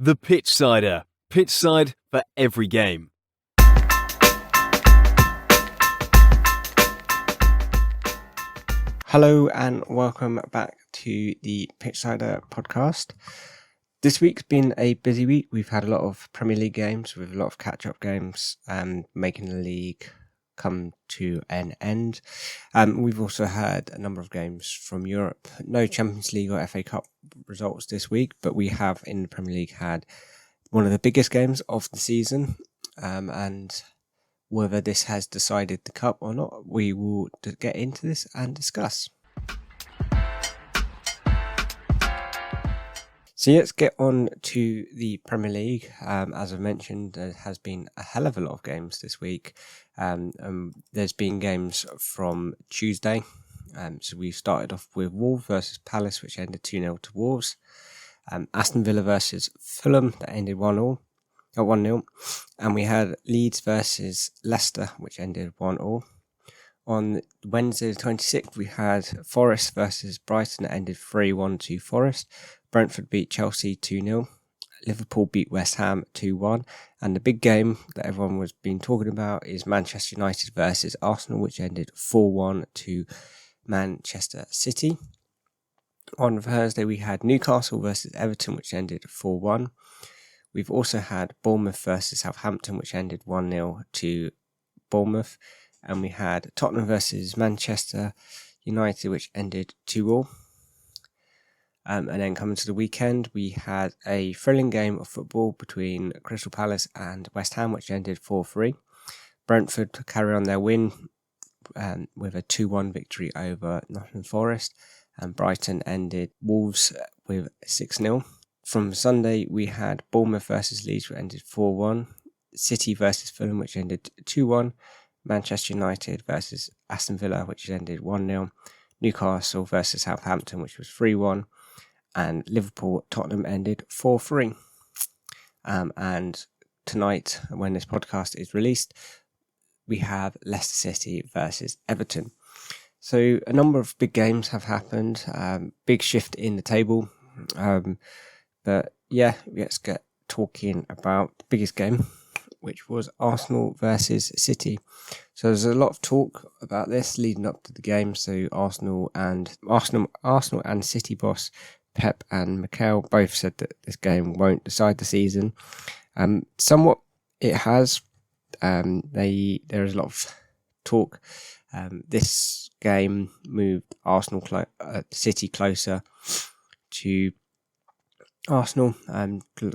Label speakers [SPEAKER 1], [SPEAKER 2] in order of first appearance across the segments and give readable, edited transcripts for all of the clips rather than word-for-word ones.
[SPEAKER 1] The Pitchsider. Pitchside for every game.
[SPEAKER 2] Hello and welcome back to the Pitchsider Podcast. This week's been a busy week. We've had a lot of Premier League games with a lot of catch-up games making the league come to an end. We've also had a number of games from Europe. No Champions League or FA Cup results this week, but we have in the Premier League had one of the biggest games of the season, and whether this has decided the cup or not, we will get into this and discuss. So let's get on to the Premier League. As I mentioned, there has been a hell of a lot of games this week. There's been games from Tuesday. So we started off with Wolves versus Palace, which ended 2-0 to Wolves. Aston Villa versus Fulham, that ended 1-0. And we had Leeds versus Leicester, which ended 1-1. On Wednesday the 26th, we had Forest versus Brighton, that ended 3-1 to Forest. Brentford beat Chelsea 2-0. Liverpool beat West Ham 2-1. And the big game that everyone was been talking about is Manchester United versus Arsenal, which ended 4-1 to Manchester City. On Thursday, we had Newcastle versus Everton, which ended 4-1. We've also had Bournemouth versus Southampton, which ended 1-0 to Bournemouth. And we had Tottenham versus Manchester United, which ended 2-2. And then coming to the weekend, we had a thrilling game of football between Crystal Palace and West Ham, which ended 4-3. Brentford carry on their win with a 2-1 victory over Nottingham Forest. And Brighton ended Wolves with 6-0. From Sunday, we had Bournemouth versus Leeds, which ended 4-1. City versus Fulham, which ended 2-1. Manchester United versus Aston Villa, which ended 1-0. Newcastle versus Southampton, which was 3-1. And Liverpool-Tottenham ended 4-3. And tonight, when this podcast is released, we have Leicester City versus Everton. So a number of big games have happened. Big shift in the table. But yeah, let's get talking about the biggest game, which was Arsenal versus City. So there's a lot of talk about this leading up to the game. So Arsenal and City boss Pep and Mikel both said that this game won't decide the season. Somewhat it has. There is a lot of talk. This game moved City closer to Arsenal,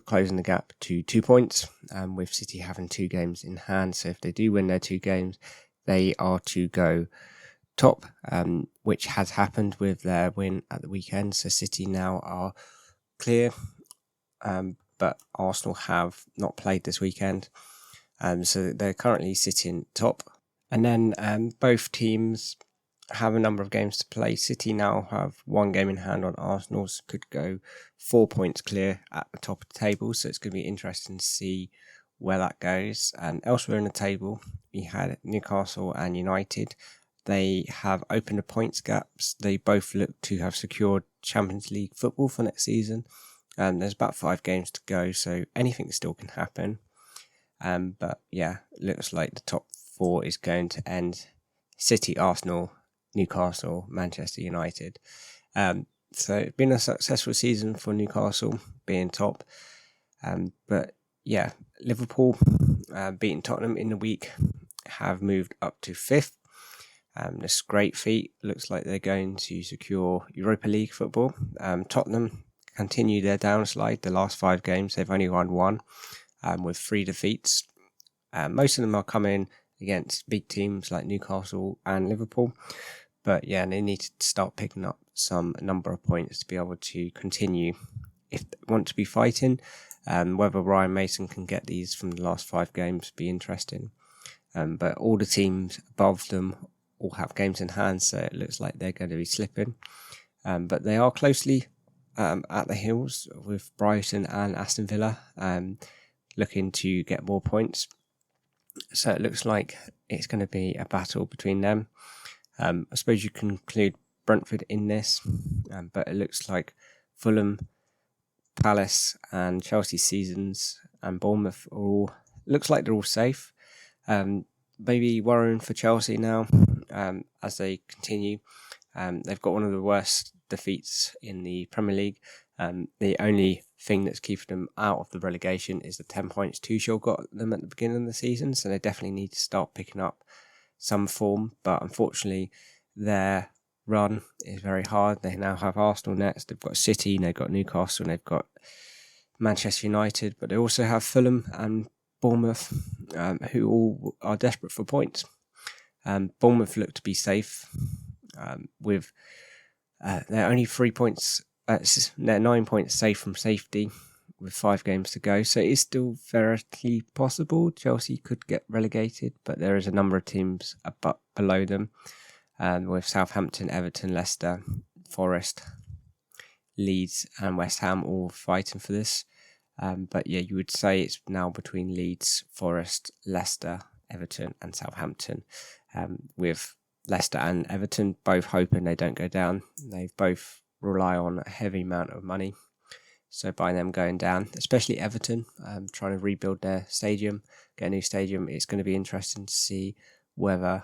[SPEAKER 2] closing the gap to 2 points, with City having 2 games in hand. So if they do win their 2 games, they are to go top, which has happened with their win at the weekend. So City now are clear, but Arsenal have not played this weekend. So they're currently sitting top. And then both teams have a number of games to play. City now have 1 game in hand on Arsenal, so could go 4 points clear at the top of the table. So it's going to be interesting to see where that goes. And elsewhere in the table, we had Newcastle and United. They have opened the points gaps. They both look to have secured Champions League football for next season. There's about 5 games to go, so anything still can happen. But yeah, looks like the top 4 is going to end City, Arsenal, Newcastle, Manchester United. So it's been a successful season for Newcastle being top. But yeah, Liverpool beating Tottenham in the week have moved up to 5th. This great feat. Looks like they're going to secure Europa League football. Tottenham continue their downslide. The last 5 games, they've only won 1 with 3 defeats. Most of them are coming against big teams like Newcastle and Liverpool. But yeah, they need to start picking up some number of points to be able to continue if they want to be fighting. Whether Ryan Mason can get these from the last 5 games be interesting. But all the teams above them all have games in hand, so it looks like they're going to be slipping. But they are closely at the heels with Brighton and Aston Villa looking to get more points. So it looks like it's going to be a battle between them. I suppose you can include Brentford in this, but it looks like Fulham Palace and Chelsea seasons and Bournemouth are all looks like they're all safe. Maybe worrying for Chelsea now as they continue. They've got one of the worst defeats in the Premier League. The only thing that's keeping them out of the relegation is the 10 points Tuchel got them at the beginning of the season, so they definitely need to start picking up some form. But unfortunately, their run is very hard. They now have Arsenal next. They've got City, they've got Newcastle, and they've got Manchester United, but they also have Fulham and Bournemouth, who all are desperate for points. Bournemouth look to be safe with they're only 3 points. They're 9 points safe from safety with 5 games to go, so it is still very possible Chelsea could get relegated, but there is a number of teams below them, with Southampton, Everton, Leicester, Forest, Leeds and West Ham all fighting for this. But yeah, you would say it's now between Leeds, Forest, Leicester, Everton and Southampton, with Leicester and Everton both hoping they don't go down. They both rely on a heavy amount of money. So by them going down, especially Everton, trying to rebuild their stadium, get a new stadium, it's going to be interesting to see whether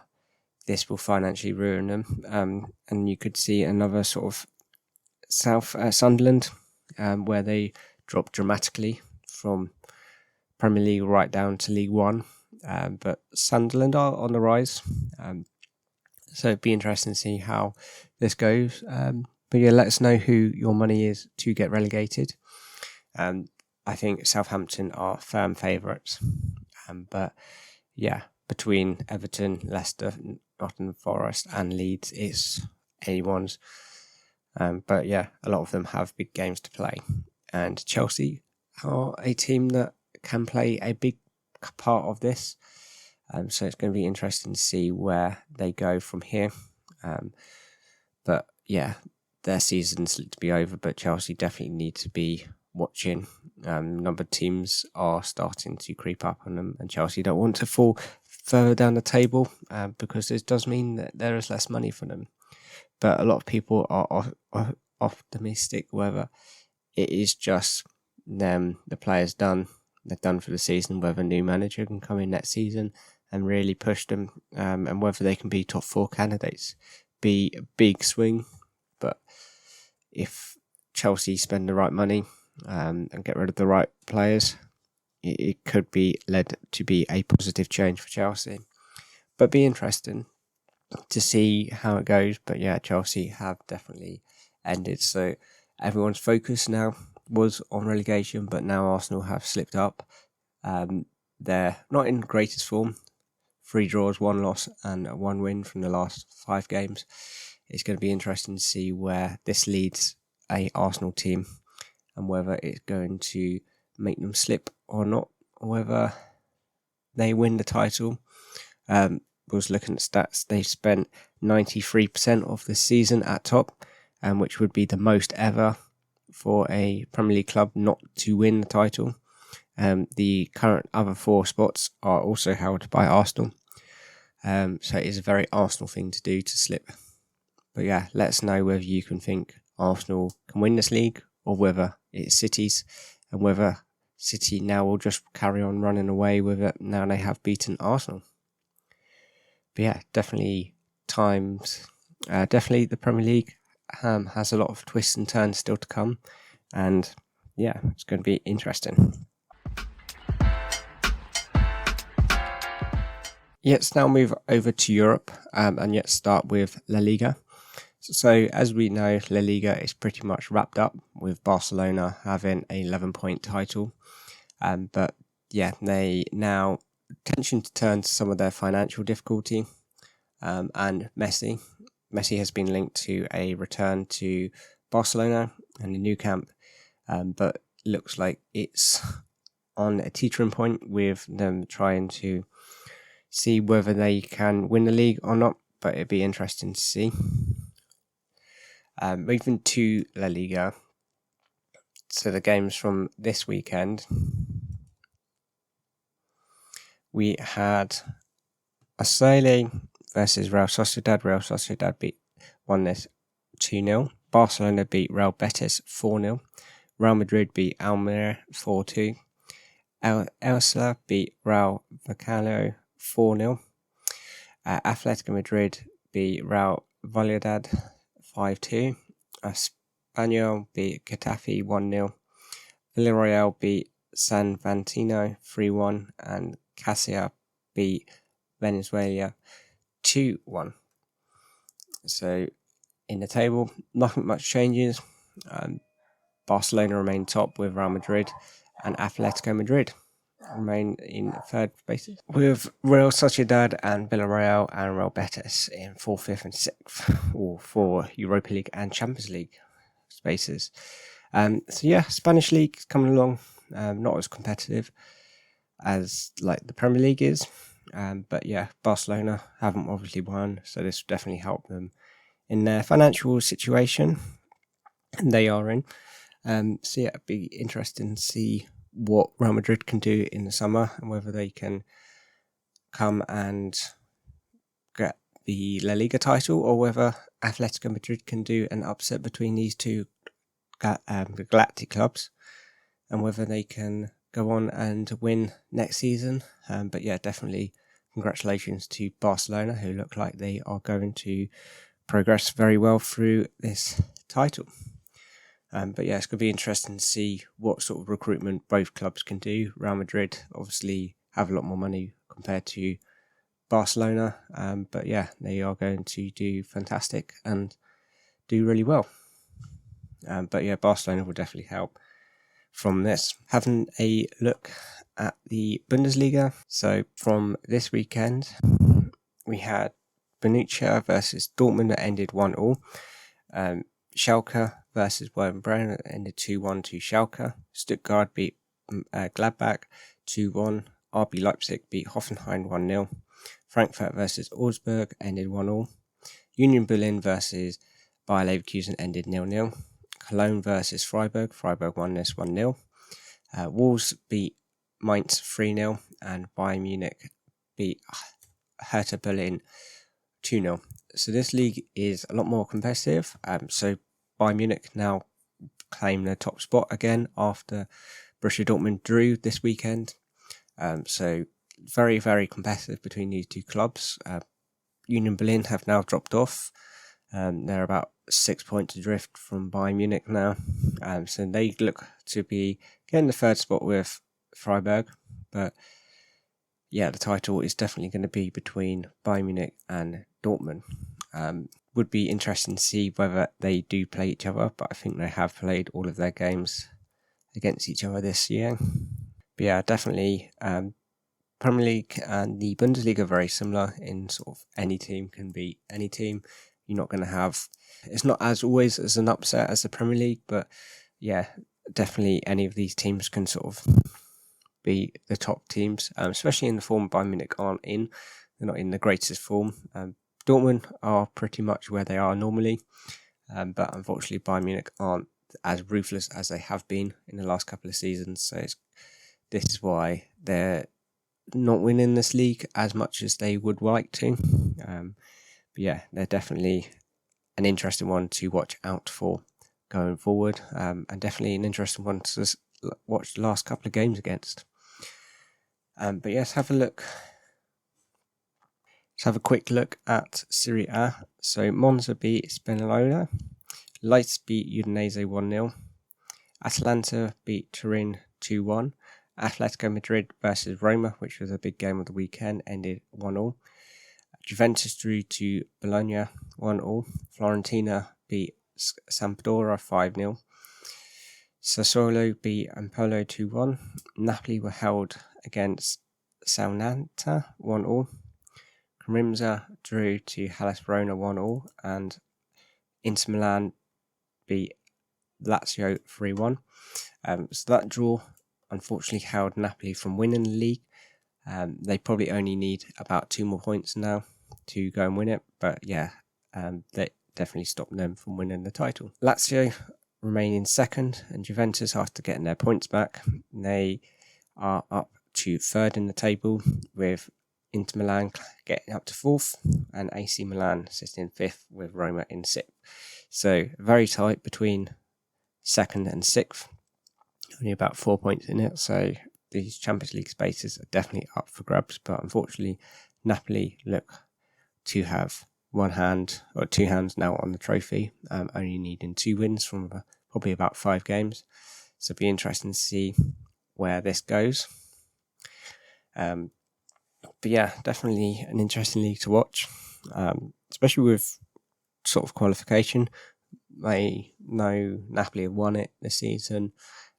[SPEAKER 2] this will financially ruin them. And you could see another sort of Sunderland, where they dropped dramatically from Premier League right down to League One. But Sunderland are on the rise. So it'd be interesting to see how this goes. But yeah, let us know who your money is to get relegated. I think Southampton are firm favourites. But yeah, between Everton, Leicester, Nottingham Forest and Leeds, it's anyone's. But yeah, a lot of them have big games to play. And Chelsea are a team that can play a big part of this. So it's going to be interesting to see where they go from here. But yeah, their seasons look to be over, but Chelsea definitely need to be watching. Number of teams are starting to creep up on them, and Chelsea don't want to fall further down the table because this does mean that there is less money for them. But a lot of people are optimistic whether it is just them, the players done, they're done for the season, whether a new manager can come in next season and really push them, and whether they can be top 4 candidates. Be a big swing, but if Chelsea spend the right money and get rid of the right players, it could be led to be a positive change for Chelsea. But be interesting to see how it goes. But yeah, Chelsea have definitely ended. So everyone's focus now was on relegation, but now Arsenal have slipped up. They're not in greatest form. 3 draws, 1 loss and 1 win from the last 5 games. It's going to be interesting to see where this leads a Arsenal team and whether it's going to make them slip or not, or whether they win the title. Was looking at stats, they spent 93% of the season at top, which would be the most ever for a Premier League club not to win the title. The current other 4 spots are also held by Arsenal. So it is a very Arsenal thing to do, to slip. But yeah, let us know whether you can think Arsenal can win this league or whether it's City's, and whether City now will just carry on running away with it now they have beaten Arsenal. But yeah, definitely the Premier League has a lot of twists and turns still to come. And yeah, it's going to be interesting. Let's now move over to Europe and let's start with La Liga. So as we know, La Liga is pretty much wrapped up with Barcelona having an 11-point title. But yeah, they now attention to turn to some of their financial difficulty. And Messi has been linked to a return to Barcelona and the new camp. But looks like it's on a teetering point with them trying to see whether they can win the league or not, but it'd be interesting to see. Moving to La Liga, so the games from this weekend, we had Asile versus Real Sociedad. Real Sociedad won this 2-0. Barcelona beat Real Betis 4-0, Real Madrid beat Almeria 4-2. Elsa beat Real Vallecano 4-0. Atletico Madrid beat Real Valladolid 5-2. Espanyol beat Getafe 1-0. Villarreal beat San Valentino 3-1. And Casilla beat Venezuela 2-1. So in the table, nothing much changes. Barcelona remain top with Real Madrid, and Atletico Madrid remain in third places, with Real Sociedad and Villarreal and Real Betis in 4th, 5th and 6th, or for Europa League and Champions League spaces. Spanish League is coming along, not as competitive as like the Premier League is, but Barcelona haven't obviously won, so this will definitely help them in their financial situation they are in. It'd be interesting to see what Real Madrid can do in the summer and whether they can come and get the La Liga title, or whether Atletico Madrid can do an upset between these two galactic clubs, and whether they can go on and win next season. Definitely congratulations to Barcelona, who look like they are going to progress very well through this title. It's going to be interesting to see what sort of recruitment both clubs can do. Real Madrid obviously have a lot more money compared to Barcelona, they are going to do fantastic and do really well. Barcelona will definitely help from this. Having a look at the Bundesliga. So from this weekend, we had Borussia versus Dortmund that ended 1-1. Schalke versus Werder Bremen ended 2-1 to Schalke. Stuttgart beat Gladbach 2-1. RB Leipzig beat Hoffenheim 1-0. Frankfurt versus Augsburg ended 1-1. Union Berlin versus Bayer Leverkusen ended 0-0. Cologne versus Freiburg won this 1-0. Wolves beat Mainz 3-0, and Bayern Munich beat Hertha Berlin 2-0. So this league is a lot more competitive. So Bayern Munich now claim the top spot again after Borussia Dortmund drew this weekend. So very, very competitive between these two clubs. Union Berlin have now dropped off. They're about 6 points adrift from Bayern Munich now. So they look to be getting the third spot with Freiburg. But the title is definitely going to be between Bayern Munich and Dortmund. Would be interesting to see whether they do play each other, but I think they have played all of their games against each other this year. But definitely Premier League and the Bundesliga are very similar in sort of any team can beat any team. You're not going to have, it's not as always as an upset as the Premier League, but definitely any of these teams can sort of be the top teams, especially in the form Bayern Munich aren't in. They're not in the greatest form. Dortmund are pretty much where they are normally, but unfortunately Bayern Munich aren't as ruthless as they have been in the last couple of seasons. So this is why they're not winning this league as much as they would like to. They're definitely an interesting one to watch out for going forward, and definitely an interesting one to watch the last couple of games against. Let's have a look. Let's have a quick look at Serie A. So Monza beat Spinalona. Leeds beat Udinese 1-0. Atalanta beat Turin 2-1. Atletico Madrid versus Roma, which was a big game of the weekend, ended 1-1. Juventus drew to Bologna 1-1. Fiorentina beat Sampdoria 5-0. Sassuolo beat Empoli 2-1. Napoli were held against Salernitana 1-1. Cremona drew to Hellas Verona 1-1, and Inter Milan beat Lazio 3-1. So that draw unfortunately held Napoli from winning the league. They probably only need about 2 more points now to go and win it, but they definitely stopped them from winning the title. Lazio remain in second, and Juventus, after getting their points back, they are up to third in the table, with Inter Milan getting up to fourth, and AC Milan sitting in fifth, with Roma in sixth. So very tight between second and sixth. only about 4 points in it, so these Champions League spaces are definitely up for grabs. But unfortunately, Napoli look to have two hands now on the trophy, only needing 2 wins from probably about 5 games. So it'll be interesting to see where this goes. But yeah, definitely an interesting league to watch, especially with sort of qualification. I know Napoli have won it this season.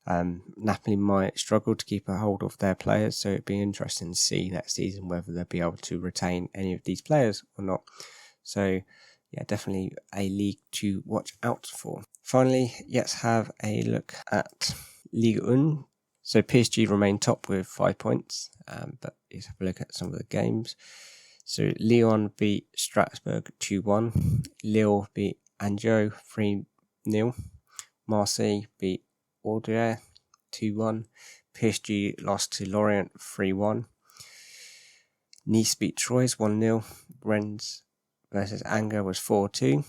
[SPEAKER 2] Napoli might struggle to keep a hold of their players, so it'd be interesting to see next season whether they'll be able to retain any of these players or not. So yeah, definitely a league to watch out for. Finally, let's have a look at Ligue 1. So PSG remain top with 5 points, but let's have a look at some of the games. So Lyon beat Strasbourg 2-1. Lille beat Angers 3-0. Marseille beat Auxerre 2-1. PSG lost to Lorient 3-1. Nice beat Troyes 1-0. Rennes versus Angers was 4-2.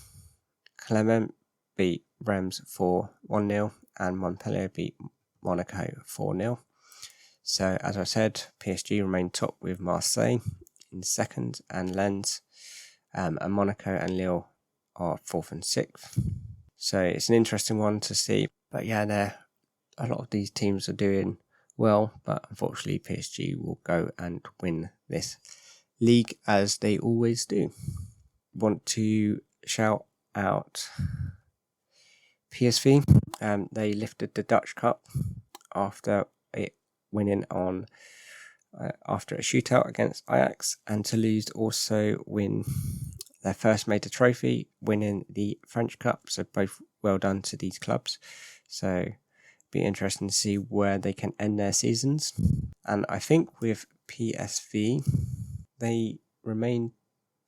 [SPEAKER 2] Clermont beat Reims 4-1-0. And Montpellier beat Monaco 4-0. So as I said, PSG remain top with Marseille in second and Lens, and Monaco and Lille are 4th and 6th. So it's an interesting one to see. But yeah, a lot of these teams are doing well, but unfortunately PSG will go and win this league as they always do. Want to shout out PSV. They lifted the Dutch Cup after it winning on after a shootout against Ajax, and Toulouse also win their first major trophy, winning the French Cup. So both well done to these clubs. So be interesting to see where they can end their seasons. And I think with PSV, they remain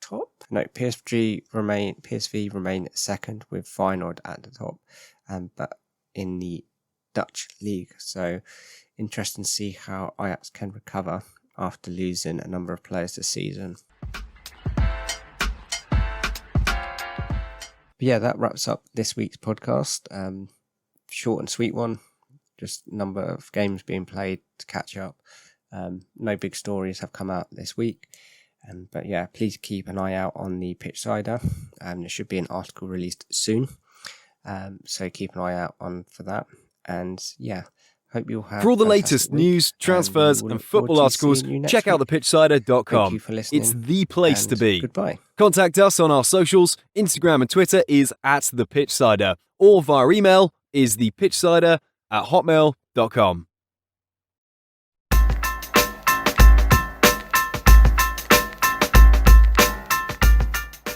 [SPEAKER 2] top. No, PSV remain second with Feyenoord at the top, but in the Dutch league. So interesting to see how Ajax can recover after losing a number of players this season. But yeah, that wraps up this week's podcast. Short and sweet one. Just number of games being played to catch up. No big stories have come out this week. But yeah, please keep an eye out on the Pitchsider. There should be an article released soon. So keep an eye out for that. And yeah, hope you'll have.
[SPEAKER 1] For all the latest news, transfers, and football articles, check out thepitchsider.com.
[SPEAKER 2] Thank you for listening.
[SPEAKER 1] It's the place to be.
[SPEAKER 2] Goodbye.
[SPEAKER 1] Contact us on our socials. Instagram and Twitter is @thepitchsider, or via email is thepitchsider@hotmail.com.